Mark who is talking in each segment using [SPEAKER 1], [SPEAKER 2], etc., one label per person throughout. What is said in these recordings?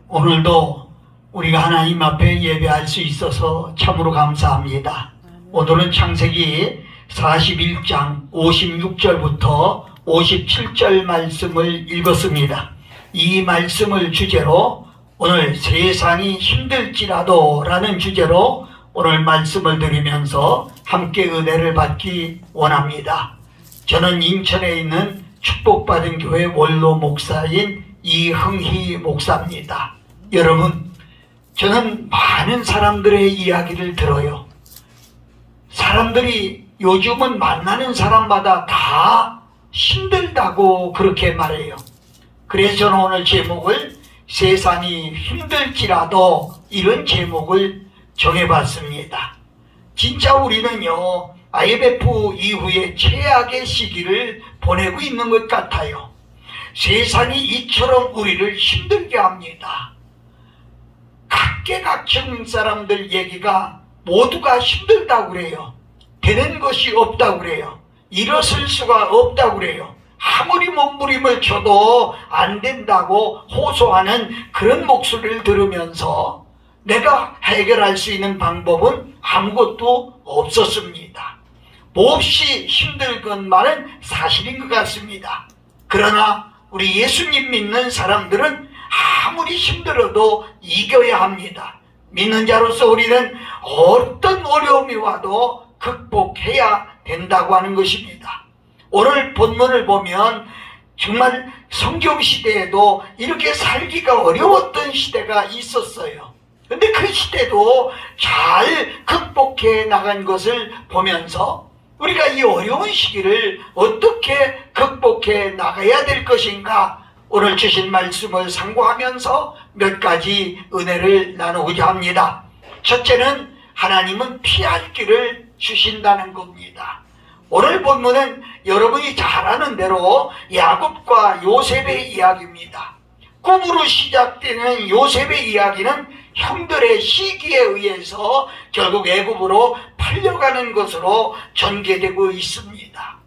[SPEAKER 1] 오늘도 우리가 하나님 앞에 예배할 수 있어서 참으로 감사합니다. 오늘은 창세기 41장 56절부터 57절 말씀을 읽었습니다. 이 말씀을 주제로 오늘 세상이 힘들지라도 라는 주제로 오늘 말씀을 드리면서 함께 은혜를 받기 원합니다. 저는 인천에 있는 축복받은 교회 원로 목사인 이흥희 목사입니다. 여러분, 저는 많은 사람들의 이야기를 들어요. 사람들이 요즘은 만나는 사람마다 다 힘들다고 그렇게 말해요. 그래서 저는 오늘 제목을 세상이 힘들지라도 이런 제목을 정해봤습니다. 진짜 우리는요, IMF 이후에 최악의 시기를 보내고 있는 것 같아요. 세상이 이처럼 우리를 힘들게 합니다. 각계각층 사람들 얘기가 모두가 힘들다고 그래요. 되는 것이 없다고 그래요. 일어설 수가 없다고 그래요. 아무리 몸부림을 쳐도 안 된다고 호소하는 그런 목소리를 들으면서 내가 해결할 수 있는 방법은 아무것도 없었습니다. 몹시 힘들 것만은 사실인 것 같습니다. 그러나 우리 예수님 믿는 사람들은 아무리 힘들어도 이겨야 합니다. 믿는 자로서 우리는 어떤 어려움이 와도 극복해야 된다고 하는 것입니다. 오늘 본문을 보면 정말 성경시대에도 이렇게 살기가 어려웠던 시대가 있었어요. 근데 그 시대도 잘 극복해 나간 것을 보면서 우리가 이 어려운 시기를 어떻게 극복해 나가야 될 것인가, 오늘 주신 말씀을 상고하면서 몇 가지 은혜를 나누고자 합니다. 첫째는 하나님은 피할 길을 주신다는 겁니다. 오늘 본문은 여러분이 잘 아는 대로 야곱과 요셉의 이야기입니다. 꿈으로 시작되는 요셉의 이야기는 형들의 시기에 의해서 결국 애굽으로 팔려가는 것으로 전개되고 있습니다.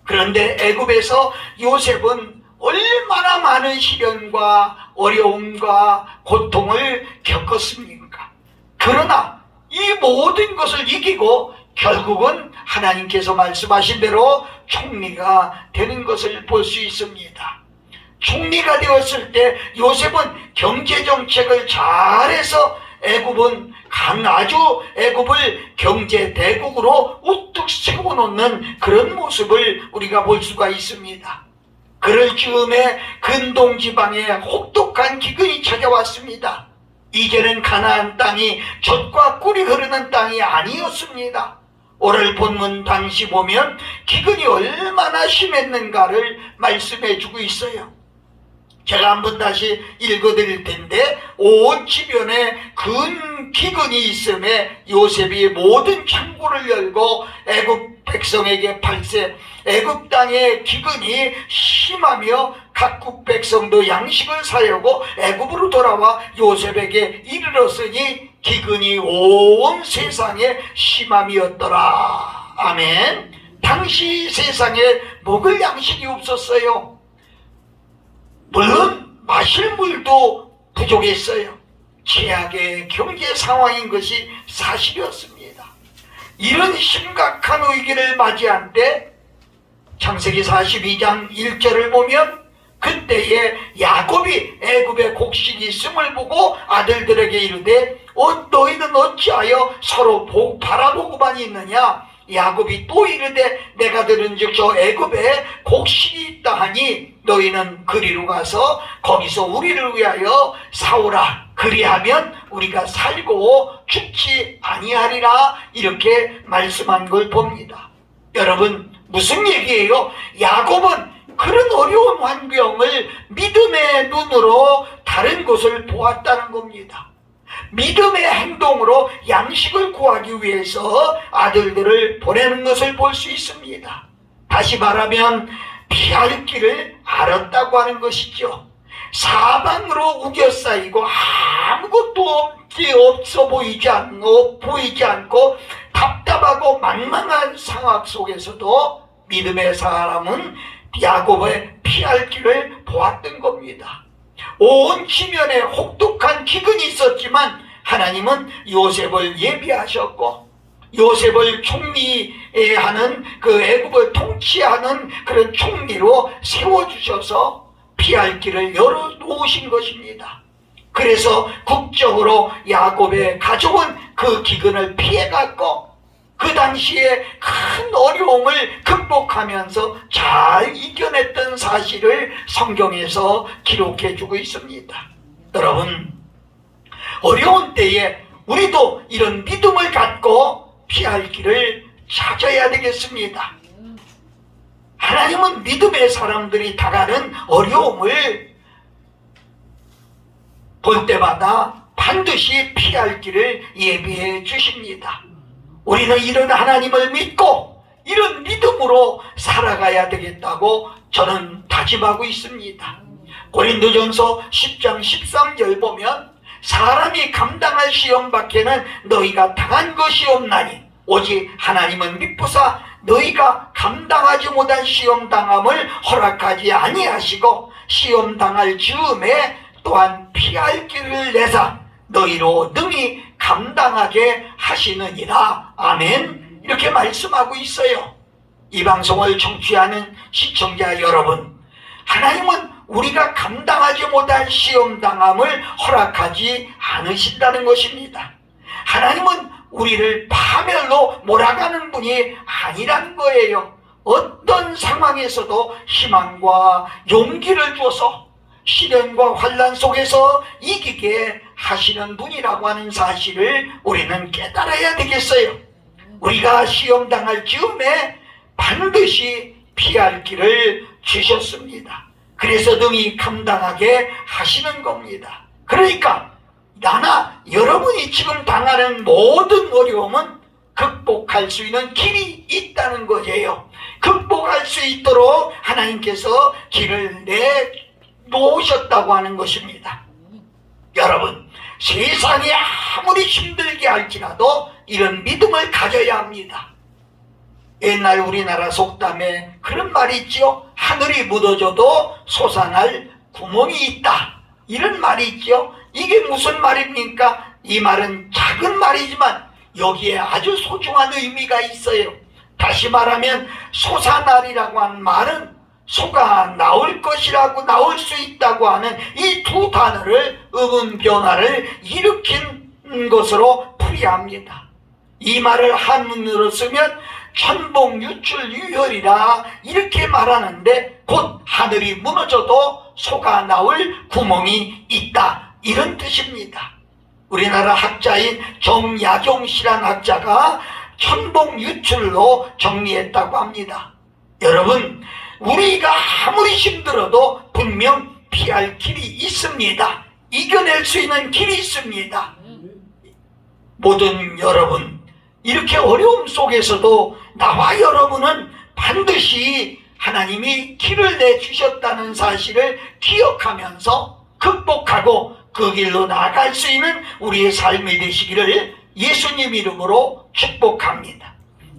[SPEAKER 1] 그런데 애굽에서 요셉은 얼마나 많은 시련과 어려움과 고통을 겪었습니까? 그러나 이 모든 것을 이기고 결국은 하나님께서 말씀하신 대로 총리가 되는 것을 볼 수 있습니다. 총리가 되었을 때 요셉은 경제정책을 잘해서 아주 애굽을 경제대국으로 우뚝 세워놓는 그런 모습을 우리가 볼 수가 있습니다. 그럴 즈음에 근동지방에 혹독한 기근이 찾아왔습니다. 이제는 가나안 땅이 젖과 꿀이 흐르는 땅이 아니었습니다. 오늘 본문 당시 보면 기근이 얼마나 심했는가를 말씀해 주고 있어요. 제가 한번 다시 읽어드릴 텐데, 온 주변에 큰 기근이 있음에 요셉이 모든 창고를 열고 애굽 백성에게 팔세, 애굽 땅의 기근이 심하며 각국 백성도 양식을 사려고 애굽으로 돌아와 요셉에게 이르렀으니 기근이 온 세상에 심함이었더라. 아멘. 당시 세상에 먹을 양식이 없었어요. 물론 마실 물도 부족했어요. 최악의 경제 상황인 것이 사실이었습니다. 이런 심각한 위기를 맞이한 때 창세기 42장 1절을 보면 그때에 야곱이 애굽의 곡식이 있음을 보고 아들들에게 이르되 너희는 어찌하여 서로 바라보고만 있느냐? 야곱이 또 이르되 내가 들은즉 저 애굽에 곡식이 있다 하니 너희는 그리로 가서 거기서 우리를 위하여 사오라. 그리하면 우리가 살고 죽지 아니하리라. 이렇게 말씀한 걸 봅니다. 여러분, 무슨 얘기예요? 야곱은 그런 어려운 환경을 믿음의 눈으로 다른 곳을 보았다는 겁니다. 믿음의 행동으로 양식을 구하기 위해서 아들들을 보내는 것을 볼 수 있습니다. 다시 말하면 피할 길을 알았다고 하는 것이죠. 사방으로 우겨싸이고 아무것도 없어 보이지 않고 답답하고 망망한 상황 속에서도 믿음의 사람은 야곱의 피할 길을 보았던 겁니다. 온 지면에 혹독한 기근이 있었지만 하나님은 요셉을 예비하셨고 요셉을 총리하는 그 애국을 통치하는 그런 총리로 세워주셔서 피할 길을 열어놓으신 것입니다. 그래서 국적으로 야곱의 가족은 그 기근을 피해갔고 그 당시에 큰 어려움을 극복하면서 잘 이겨냈던 사실을 성경에서 기록해주고 있습니다. 여러분, 어려운 때에 우리도 이런 믿음을 갖고 피할 길을 찾아야 되겠습니다. 하나님은 믿음의 사람들이 당하는 어려움을 볼 때마다 반드시 피할 길을 예비해 주십니다. 우리는 이런 하나님을 믿고 이런 믿음으로 살아가야 되겠다고 저는 다짐하고 있습니다. 고린도전서 10장 13절 보면 사람이 감당할 시험 밖에는 너희가 당한 것이 없나니 오직 하나님은 미쁘사 너희가 감당하지 못한 시험 당함을 허락하지 아니하시고 시험 당할 즈음에 또한 피할 길을 내사 너희로 능히 감당하게 하시느니라. 아멘. 이렇게 말씀하고 있어요. 이 방송을 청취하는 시청자 여러분, 하나님은 우리가 감당하지 못할 시험 당함을 허락하지 않으신다는 것입니다. 하나님은 우리를 파멸로 몰아가는 분이 아니라는 거예요. 어떤 상황에서도 희망과 용기를 줘서 시련과 환난 속에서 이기게 하시는 분이라고 하는 사실을 우리는 깨달아야 되겠어요. 우리가 시험 당할 즈음에 반드시 피할 길을 주셨습니다. 그래서 능히 감당하게 하시는 겁니다. 그러니까 나나 여러분이 지금 당하는 모든 어려움은 극복할 수 있는 길이 있다는 거예요. 극복할 수 있도록 하나님께서 길을 내놓으셨다고 하는 것입니다. 여러분, 세상이 아무리 힘들게 할지라도 이런 믿음을 가져야 합니다. 옛날 우리나라 속담에 그런 말이 있죠. 하늘이 묻어져도 솟아날 구멍이 있다. 이런 말이 있죠. 이게 무슨 말입니까? 이 말은 작은 말이지만 여기에 아주 소중한 의미가 있어요. 다시 말하면 솟아날이라고 하는 말은 소가 나올 것이라고 나올 수 있다고 하는 이 두 단어를 음운 변화를 일으킨 것으로 풀이합니다. 이 말을 한문으로 쓰면 천봉유출유혈이라 이렇게 말하는데 곧 하늘이 무너져도 소가 나올 구멍이 있다, 이런 뜻입니다. 우리나라 학자인 정야경 씨란 학자가 천봉유출로 정리했다고 합니다. 여러분, 우리가 아무리 힘들어도 분명 피할 길이 있습니다. 이겨낼 수 있는 길이 있습니다. 모든 여러분, 이렇게 어려움 속에서도 나와 여러분은 반드시 하나님이 길을 내주셨다는 사실을 기억하면서 극복하고 그 길로 나아갈 수 있는 우리의 삶이 되시기를 예수님 이름으로 축복합니다.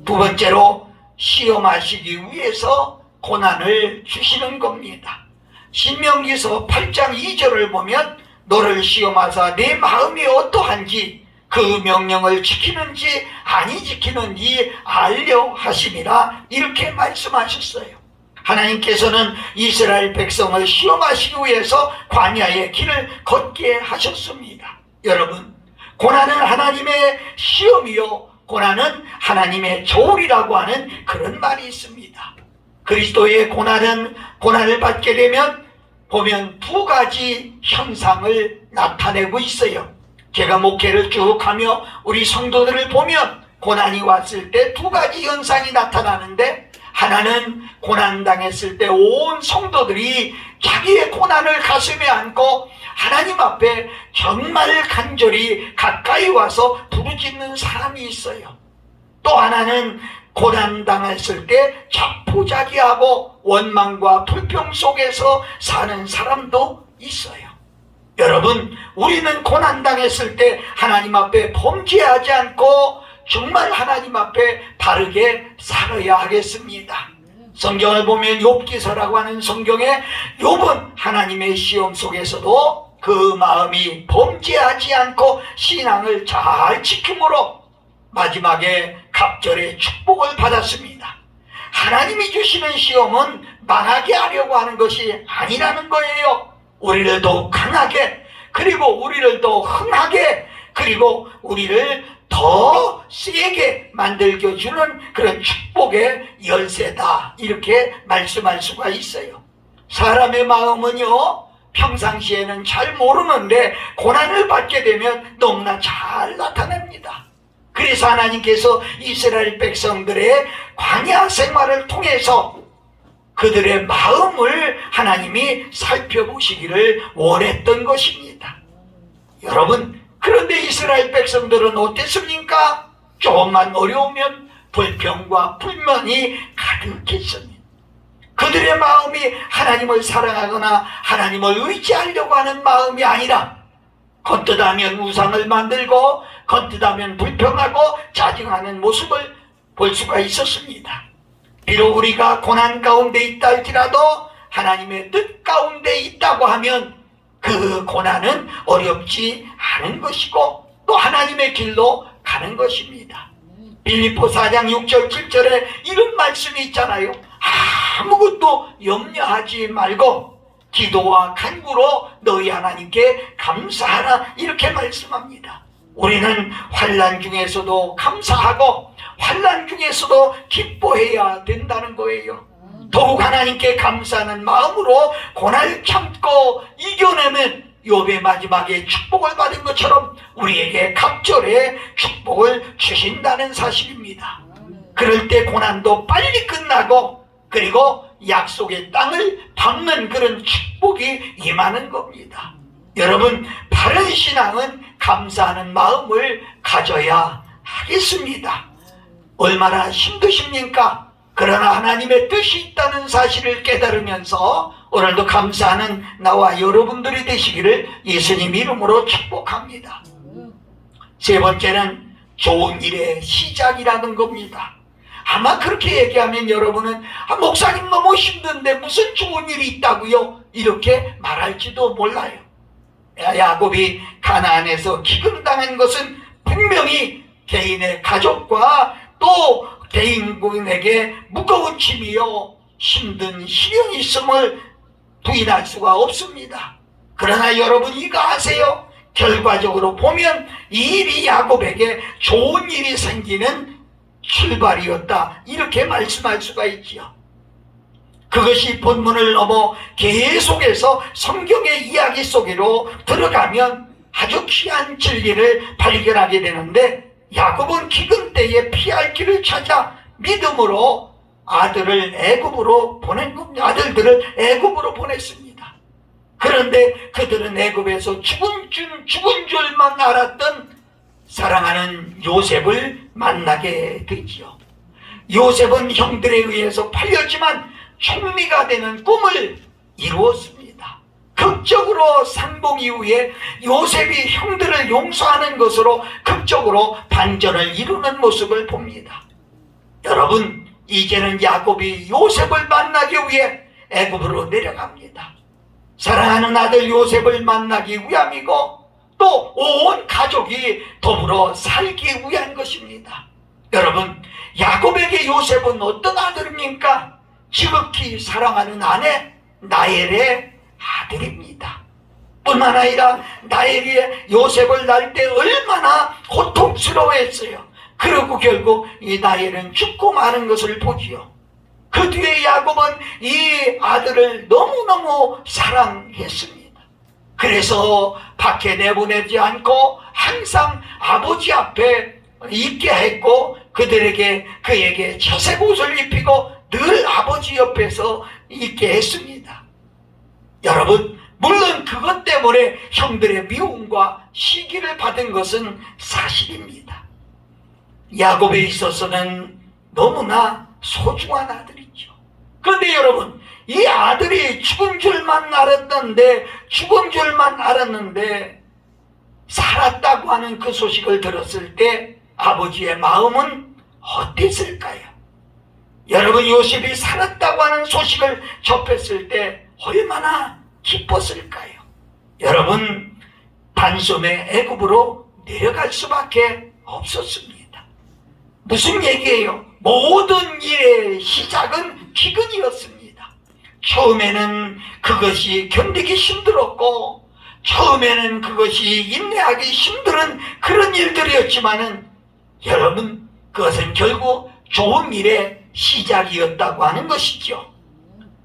[SPEAKER 1] 두 번째로, 시험하시기 위해서 고난을 주시는 겁니다. 신명기서 8장 2절을 보면 너를 시험하사 내 마음이 어떠한지 그 명령을 지키는지 아니 지키는지 알려 하심이라, 이렇게 말씀하셨어요. 하나님께서는 이스라엘 백성을 시험하시기 위해서 광야의 길을 걷게 하셨습니다. 여러분, 고난은 하나님의 시험이요 고난은 하나님의 저울이라고 하는 그런 말이 있습니다. 그리스도의 고난을 받게 되면 보면 두 가지 현상을 나타내고 있어요. 제가 목회를 쭉 하며 우리 성도들을 보면 고난이 왔을 때 두 가지 현상이 나타나는데, 하나는 고난당했을 때 온 성도들이 자기의 고난을 가슴에 안고 하나님 앞에 정말 간절히 가까이 와서 부르짖는 사람이 있어요. 또 하나는 고난당했을 때 자포자기하고 원망과 불평 속에서 사는 사람도 있어요. 여러분, 우리는 고난당했을 때 하나님 앞에 범죄하지 않고 정말 하나님 앞에 바르게 살아야 하겠습니다. 성경을 보면 욥기서라고 하는 성경에 욥은 하나님의 시험 속에서도 그 마음이 범죄하지 않고 신앙을 잘 지킴으로 마지막에 갑절의 축복을 받았습니다. 하나님이 주시는 시험은 망하게 하려고 하는 것이 아니라는 거예요. 우리를 더욱 강하게, 그리고 우리를 더 흥하게, 그리고 우리를 더 세게 만들게 주는 그런 축복의 열쇠다, 이렇게 말씀할 수가 있어요. 사람의 마음은요, 평상시에는 잘 모르는데 고난을 받게 되면 너무나 잘 나타납니다. 그래서 하나님께서 이스라엘 백성들의 광야 생활을 통해서 그들의 마음을 하나님이 살펴보시기를 원했던 것입니다. 여러분, 그런데 이스라엘 백성들은 어땠습니까? 조금만 어려우면 불평과 불만이 가득했습니다. 그들의 마음이 하나님을 사랑하거나 하나님을 의지하려고 하는 마음이 아니라 겉뜻하면 우상을 만들고 겉뜻하면 불평하고 자증하는 모습을 볼 수가 있었습니다. 비록 우리가 고난 가운데 있다 할지라도 하나님의 뜻 가운데 있다고 하면 그 고난은 어렵지 않은 것이고 또 하나님의 길로 가는 것입니다. 빌립보 4장 6절 7절에 이런 말씀이 있잖아요. 아무것도 염려하지 말고 기도와 간구로 너희 하나님께 감사하라, 이렇게 말씀합니다. 우리는 환난 중에서도 감사하고 환난 중에서도 기뻐해야 된다는 거예요. 더욱 하나님께 감사하는 마음으로 고난을 참고 이겨내면 욥의 마지막에 축복을 받은 것처럼 우리에게 갑절의 축복을 주신다는 사실입니다. 그럴 때 고난도 빨리 끝나고 그리고 약속의 땅을 밟는 그런 축복이 임하는 겁니다. 여러분, 바른 신앙은 감사하는 마음을 가져야 하겠습니다. 얼마나 힘드십니까? 그러나 하나님의 뜻이 있다는 사실을 깨달으면서 오늘도 감사하는 나와 여러분들이 되시기를 예수님 이름으로 축복합니다. 세 번째는 좋은 일의 시작이라는 겁니다. 아마 그렇게 얘기하면 여러분은 목사님 너무 힘든데 무슨 좋은 일이 있다고요? 이렇게 말할지도 몰라요. 야곱이 가나안에서 기근당한 것은 분명히 개인의 가족과 또 개인에게 무거운 짐이요 힘든 시련이 있음을 부인할 수가 없습니다. 그러나 여러분 이거 아세요? 결과적으로 보면 이 일이 야곱에게 좋은 일이 생기는 출발이었다, 이렇게 말씀할 수가 있지요. 그것이 본문을 넘어 계속해서 성경의 이야기 속으로 들어가면 아주 귀한 진리를 발견하게 되는데, 야곱은 기근 때에 피할 길을 찾아 믿음으로 아들들을 애굽으로 보냈습니다. 그런데 그들은 애굽에서 죽은 줄만 알았던 사랑하는 요셉을 만나게 되지요. 요셉은 형들에 의해서 팔렸지만 총리가 되는 꿈을 이루었습니다. 극적으로 상봉 이후에 요셉이 형들을 용서하는 것으로 극적으로 반전을 이루는 모습을 봅니다. 여러분, 이제는 야곱이 요셉을 만나기 위해 애굽으로 내려갑니다. 사랑하는 아들 요셉을 만나기 위함이고 또 온 가족이 더불어 살기 위한 것입니다. 여러분, 야곱에게 요셉은 어떤 아들입니까? 지극히 사랑하는 아내 나엘의 아들입니다. 뿐만 아니라 나엘이 요셉을 낳을 때 얼마나 고통스러워했어요. 그리고 결국 이 나엘은 죽고 마는 것을 보지요. 그 뒤에 야곱은 이 아들을 너무너무 사랑했습니다. 그래서 밖에 내보내지 않고 항상 아버지 앞에 있게 했고 그에게 채색 옷을 입히고 늘 아버지 옆에서 있게 했습니다. 여러분, 물론 그것 때문에 형들의 미움과 시기를 받은 것은 사실입니다. 야곱에 있어서는 너무나 소중한 아들이죠. 그런데 여러분, 이 아들이 죽은 줄만 알았는데 살았다고 하는 그 소식을 들었을 때 아버지의 마음은 어땠을까요? 여러분, 요셉이 살았다고 하는 소식을 접했을 때 얼마나 기뻤을까요? 여러분, 단숨에 애굽으로 내려갈 수밖에 없었습니다. 무슨 얘기예요? 모든 일의 시작은 기근이었습니다. 처음에는 그것이 견디기 힘들었고, 처음에는 그것이 인내하기 힘든 그런 일들이었지만은, 여러분, 그것은 결국 좋은 일의 시작이었다고 하는 것이죠.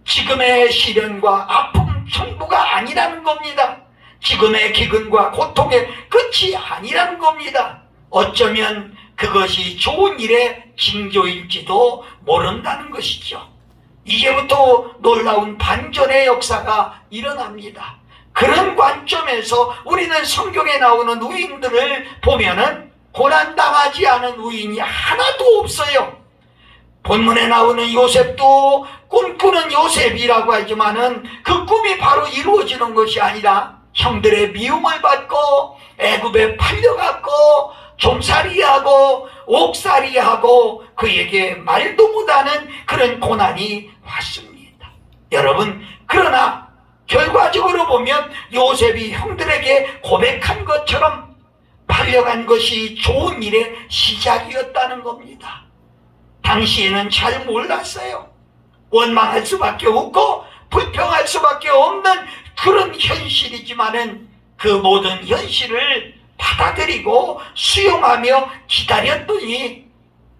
[SPEAKER 1] 지금의 시련과 아픔 전부가 아니라는 겁니다. 지금의 기근과 고통의 끝이 아니라는 겁니다. 어쩌면 그것이 좋은 일의 징조일지도 모른다는 것이죠. 이제부터 놀라운 반전의 역사가 일어납니다. 그런 관점에서 우리는 성경에 나오는 의인들을 보면은 고난당하지 않은 의인이 하나도 없어요. 본문에 나오는 요셉도 꿈꾸는 요셉이라고 하지만은 그 꿈이 바로 이루어지는 것이 아니라 형들의 미움을 받고 애굽에 팔려갔고 좀살이하고 옥살이하고 그에게 말도 못하는 그런 고난이 왔습니다. 여러분, 그러나 결과적으로 보면 요셉이 형들에게 고백한 것처럼 팔려간 것이 좋은 일의 시작이었다는 겁니다. 당시에는 잘 몰랐어요. 원망할 수밖에 없고 불평할 수밖에 없는 그런 현실이지만은 그 모든 현실을 받아들이고 수용하며 기다렸더니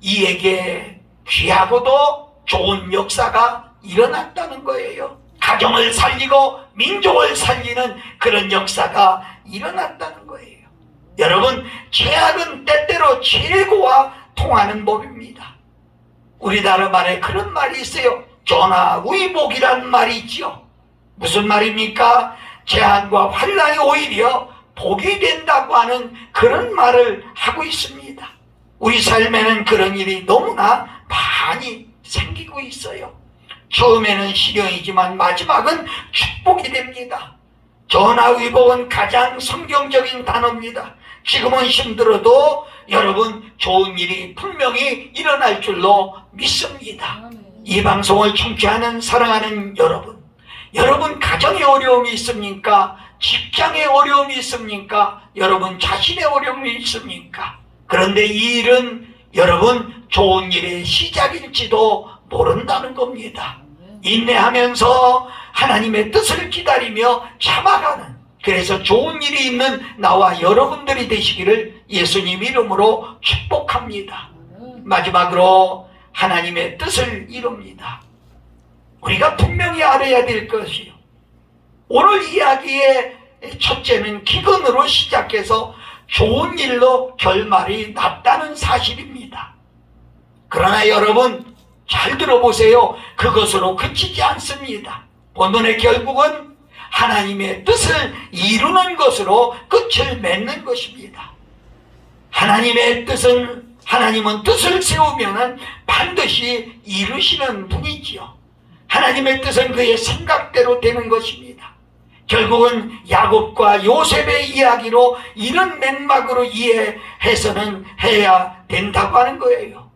[SPEAKER 1] 이에게 귀하고도 좋은 역사가 일어났다는 거예요. 가정을 살리고 민족을 살리는 그런 역사가 일어났다는 거예요. 여러분, 죄악은 때때로 최고와 통하는 법입니다. 우리나라 말에 그런 말이 있어요. 전화위복이란 말이 있죠. 무슨 말입니까? 재앙과 환난이 오히려 복이 된다고 하는 그런 말을 하고 있습니다. 우리 삶에는 그런 일이 너무나 많이 생기고 있어요. 처음에는 시련이지만 마지막은 축복이 됩니다. 전화위복은 가장 성경적인 단어입니다. 지금은 힘들어도 여러분, 좋은 일이 분명히 일어날 줄로 믿습니다. 이 방송을 청취하는 사랑하는 여러분, 여러분 가정에 어려움이 있습니까? 직장에 어려움이 있습니까? 여러분 자신의 어려움이 있습니까? 그런데 이 일은 여러분 좋은 일의 시작일지도 모른다는 겁니다. 인내하면서 하나님의 뜻을 기다리며 참아가는, 그래서 좋은 일이 있는 나와 여러분들이 되시기를 예수님 이름으로 축복합니다. 마지막으로 하나님의 뜻을 이룹니다. 우리가 분명히 알아야 될 것이요, 오늘 이야기의 첫째는 기근으로 시작해서 좋은 일로 결말이 났다는 사실입니다. 그러나 여러분 잘 들어보세요. 그것으로 그치지 않습니다. 본문의 결국은 하나님의 뜻을 이루는 것으로 끝을 맺는 것입니다. 하나님의 뜻은, 하나님은 뜻을 세우면 반드시 이루시는 분이지요. 하나님의 뜻은 그의 생각대로 되는 것입니다. 결국은 야곱과 요셉의 이야기로 이런 맥락으로 이해해서는 해야 된다고 하는 거예요.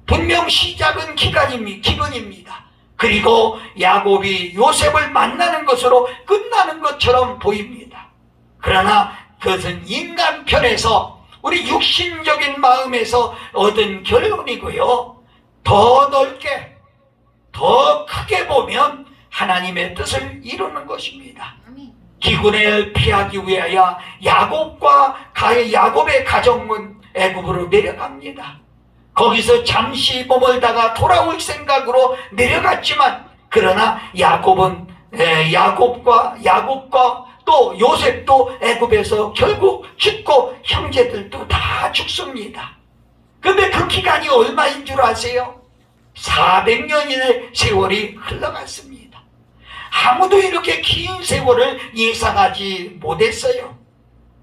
[SPEAKER 1] 분명 시작은 기근입니다. 그리고 야곱이 요셉을 만나는 것으로 끝나는 것처럼 보입니다. 그러나 그것은 인간 편에서, 우리 육신적인 마음에서 얻은 결론이고요. 더 넓게, 더 크게 보면 하나님의 뜻을 이루는 것입니다. 기근을 피하기 위하여 야곱의 가정은 애굽으로 내려갑니다. 거기서 잠시 머물다가 돌아올 생각으로 내려갔지만, 그러나 야곱과 또 요셉도 애굽에서 결국 죽고 형제들도 다 죽습니다. 그런데 그 기간이 얼마인 줄 아세요? 400년의 세월이 흘러갔습니다. 아무도 이렇게 긴 세월을 예상하지 못했어요.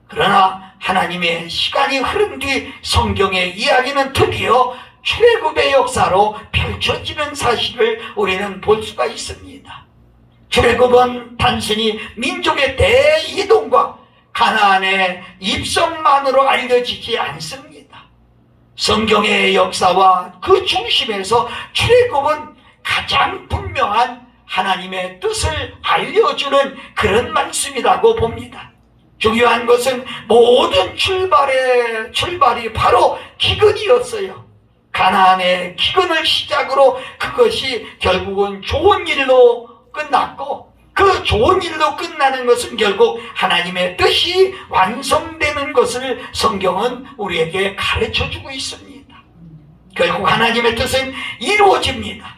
[SPEAKER 1] 그러나 하나님의 시간이 흐른 뒤 성경의 이야기는 드디어 출애굽의 역사로 펼쳐지는 사실을 우리는 볼 수가 있습니다. 출애굽은 단순히 민족의 대이동과 가나안의 입성만으로 알려지지 않습니다. 성경의 역사와 그 중심에서 출애굽은 가장 분명한 하나님의 뜻을 알려주는 그런 말씀이라고 봅니다. 중요한 것은 모든 출발이 바로 기근이었어요. 가나안의 기근을 시작으로 그것이 결국은 좋은 일로 끝났고, 그 좋은 일로 끝나는 것은 결국 하나님의 뜻이 완성되는 것을 성경은 우리에게 가르쳐주고 있습니다. 결국 하나님의 뜻은 이루어집니다.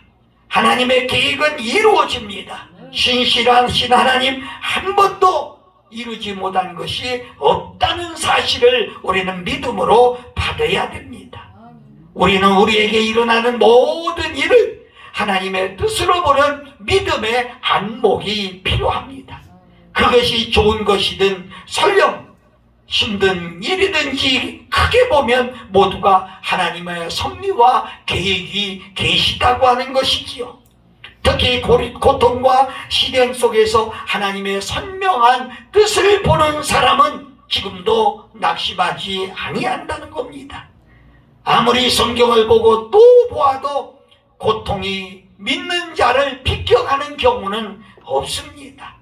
[SPEAKER 1] 하나님의 계획은 이루어집니다. 신실하신 하나님 한 번도 이루지 못한 것이 없다는 사실을 우리는 믿음으로 받아야 됩니다. 우리는 우리에게 일어나는 모든 일을 하나님의 뜻으로 보는 믿음의 안목이 필요합니다. 그것이 좋은 것이든 설령 힘든 일이든지 크게 보면 모두가 하나님의 섭리와 계획이 계시다고 하는 것이지요. 특히 고통과 시련 속에서 하나님의 선명한 뜻을 보는 사람은 지금도 낙심하지 아니한다는 겁니다. 아무리 성경을 보고 또 보아도 고통이 믿는 자를 비껴가는 경우는 없습니다.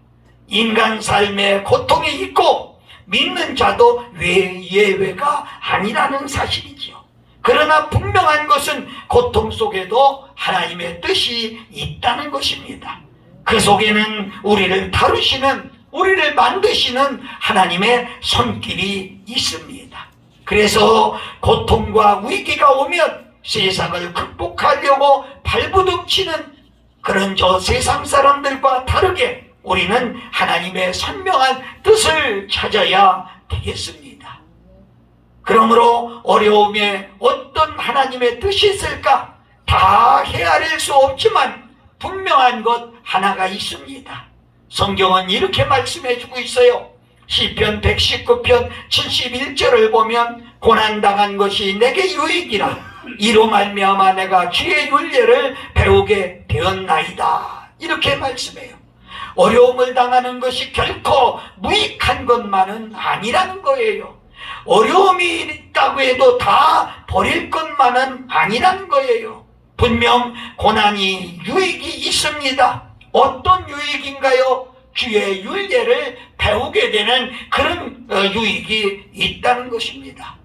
[SPEAKER 1] 인간 삶에 고통이 있고 믿는 자도 예외가 아니라는 사실이지요. 그러나 분명한 것은 고통 속에도 하나님의 뜻이 있다는 것입니다. 그 속에는 우리를 다루시는, 우리를 만드시는 하나님의 손길이 있습니다. 그래서 고통과 위기가 오면 세상을 극복하려고 발부둥치는 그런 저 세상 사람들과 다르게 우리는 하나님의 선명한 뜻을 찾아야 되겠습니다. 그러므로 어려움에 어떤 하나님의 뜻이 있을까? 다 헤아릴 수 없지만 분명한 것 하나가 있습니다. 성경은 이렇게 말씀해주고 있어요. 시편 119편 71절을 보면 고난당한 것이 내게 유익이라 이로 말미암아 내가 주의 윤례를 배우게 되었나이다. 이렇게 말씀해요. 어려움을 당하는 것이 결코 무익한 것만은 아니라는 거예요. 어려움이 있다고 해도 다 버릴 것만은 아니라는 거예요. 분명 고난이 유익이 있습니다. 어떤 유익인가요? 주의 윤례를 배우게 되는 그런 유익이 있다는 것입니다.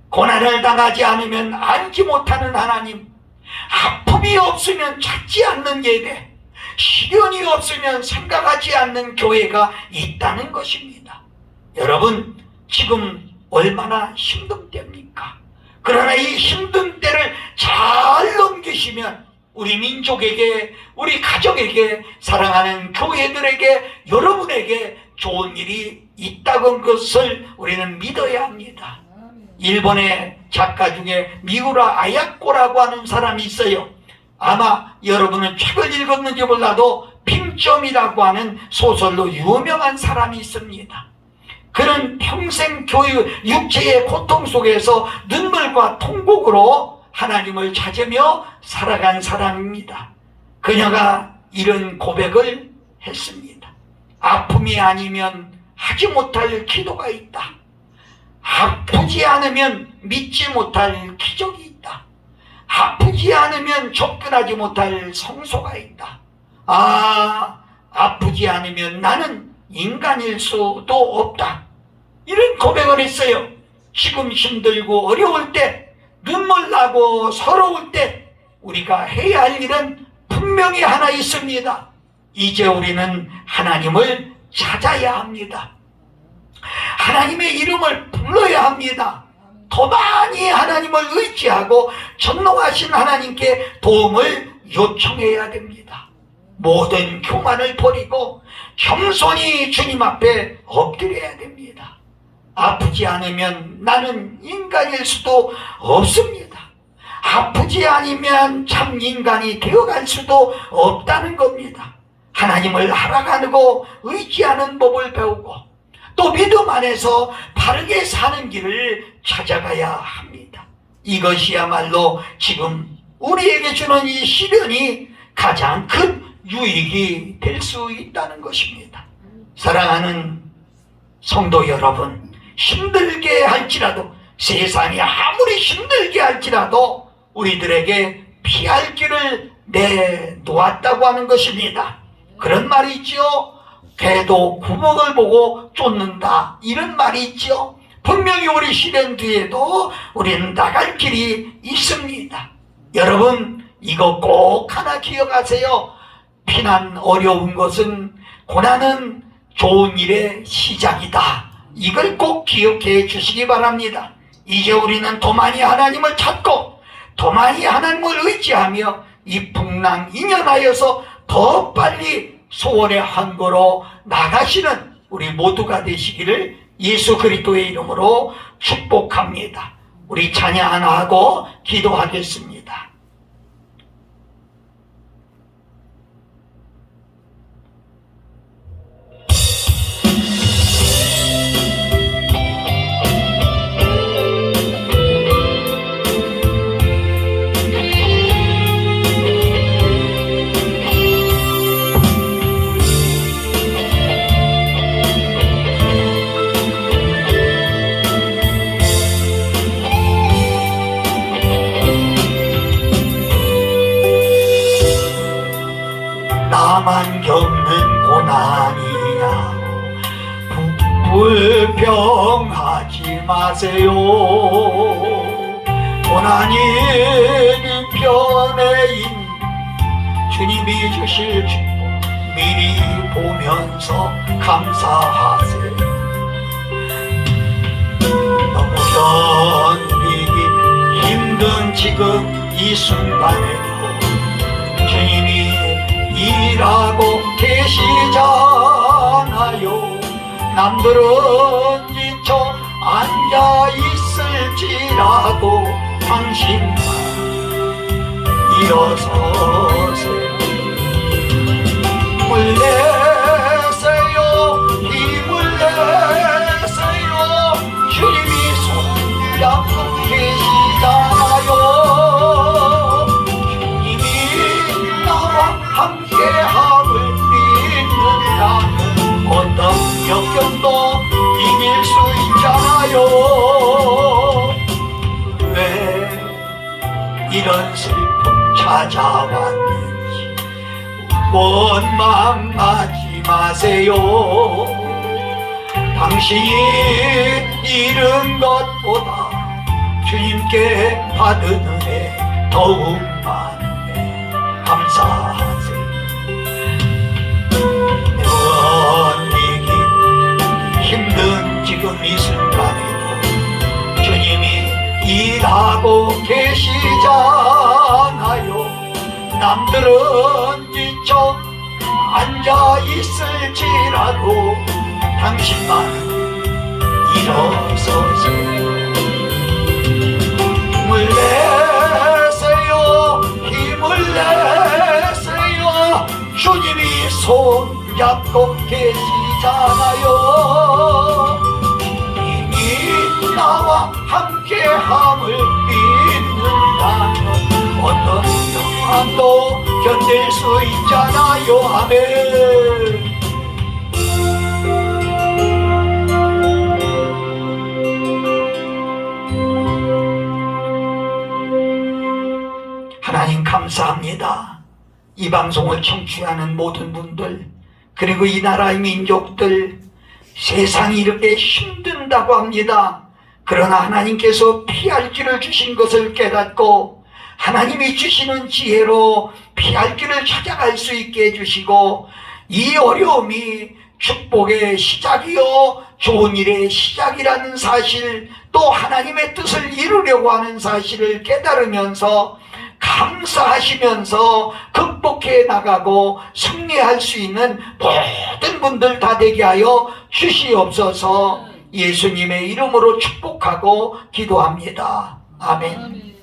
[SPEAKER 1] 고난을 당하지 않으면 알지 못하는 하나님, 아픔이 없으면 찾지 않는 예배, 시련이 없으면 생각하지 않는 교회가 있다는 것입니다. 여러분, 지금 얼마나 힘든 때입니까? 그러나 이 힘든 때를 잘 넘기시면 우리 민족에게, 우리 가정에게, 사랑하는 교회들에게, 여러분에게 좋은 일이 있다는 것을 우리는 믿어야 합니다. 일본의 작가 중에 미우라 아야코라고 하는 사람이 있어요. 아마 여러분은 책을 읽었는지 몰라도 핑점이라고 하는 소설로 유명한 사람이 있습니다. 그는 평생 육체의 고통 속에서 눈물과 통곡으로 하나님을 찾으며 살아간 사람입니다. 그녀가 이런 고백을 했습니다. 아픔이 아니면 하지 못할 기도가 있다. 아프지 않으면 믿지 못할 기적이 있다. 아프지 않으면 접근하지 못할 성소가 있다. 아프지 않으면 나는 인간일 수도 없다. 이런 고백을 했어요. 지금 힘들고 어려울 때, 눈물 나고 서러울 때 우리가 해야 할 일은 분명히 하나 있습니다. 이제 우리는 하나님을 찾아야 합니다. 하나님의 이름을 불러야 합니다. 더 많이 하나님을 의지하고 전능하신 하나님께 도움을 요청해야 됩니다. 모든 교만을 버리고 겸손히 주님 앞에 엎드려야 됩니다. 아프지 않으면 나는 인간일 수도 없습니다. 아프지 않으면 참 인간이 되어갈 수도 없다는 겁니다. 하나님을 알아가고 의지하는 법을 배우고 또 믿음 안에서 바르게 사는 길을 찾아가야 합니다. 이것이야말로 지금 우리에게 주는 이 시련이 가장 큰 유익이 될 수 있다는 것입니다. 사랑하는 성도 여러분, 힘들게 할지라도 세상이 아무리 힘들게 할지라도 우리들에게 피할 길을 내놓았다고 하는 것입니다. 그런 말이 있지요. 개도 구멍을 보고 쫓는다, 이런 말이 있지요. 분명히 우리 시련 뒤에도 우리는 나갈 길이 있습니다. 여러분, 이거 꼭 하나 기억하세요. 피난, 어려운 것은, 고난은 좋은 일의 시작이다. 이걸 꼭 기억해 주시기 바랍니다. 이제 우리는 더 많이 하나님을 찾고 더 많이 하나님을 의지하며 이 풍랑 인연하여서 더 빨리 소원의 항구로 나가시는 우리 모두가 되시기를 예수 그리스도의 이름으로 축복합니다. 우리 찬양 하나 하고 기도하겠습니다. 나만 겪는 고난이야 불평하지 마세요. 고난이 네 편에 있는 주님이 주실 축복 미리 보면서 감사하세요. 너무 견디기 힘든 지금 이 순간에도 주님이 일하고 계시잖아요. 남들은 지쳐 앉아 있을지라도 당신만 일어서세요. 힘을 내세요. 힘을 내세요. 주님이 손잡고 계시잖아요. 함께함을 믿는다면 어떤 역경도 이길 수 있잖아요. 왜 이런 슬픔 찾아왔는지 원망하지 마세요. 당신이 잃은 것보다 주님께 받은 은혜 더욱 많네. 감사하세요. 힘든 지금 이 순간에도 주님이 일하고 계시잖아요. 남들은 지쳐 앉아 있을지라도 당신만 일어서세요. 힘을 내세요. 힘을 내세요. 주님이 손잡고 계시잖아요. 이미 나와 함께함을 믿는다면 어떤 영광도 견딜 수 있잖아요. 아멘. 하나님 감사합니다. 이 방송을 청취하는 모든 분들, 그리고 이 나라의 민족들, 세상이 이렇게 힘든다고 합니다. 그러나 하나님께서 피할 길을 주신 것을 깨닫고 하나님이 주시는 지혜로 피할 길을 찾아갈 수 있게 해주시고, 이 어려움이 축복의 시작이요 좋은 일의 시작이라는 사실, 또 하나님의 뜻을 이루려고 하는 사실을 깨달으면서 감사하시면서 극복해 나가고 승리할 수 있는 모든 분들 다 되게 하여 주시옵소서. 예수님의 이름으로 축복하고 기도합니다. 아멘.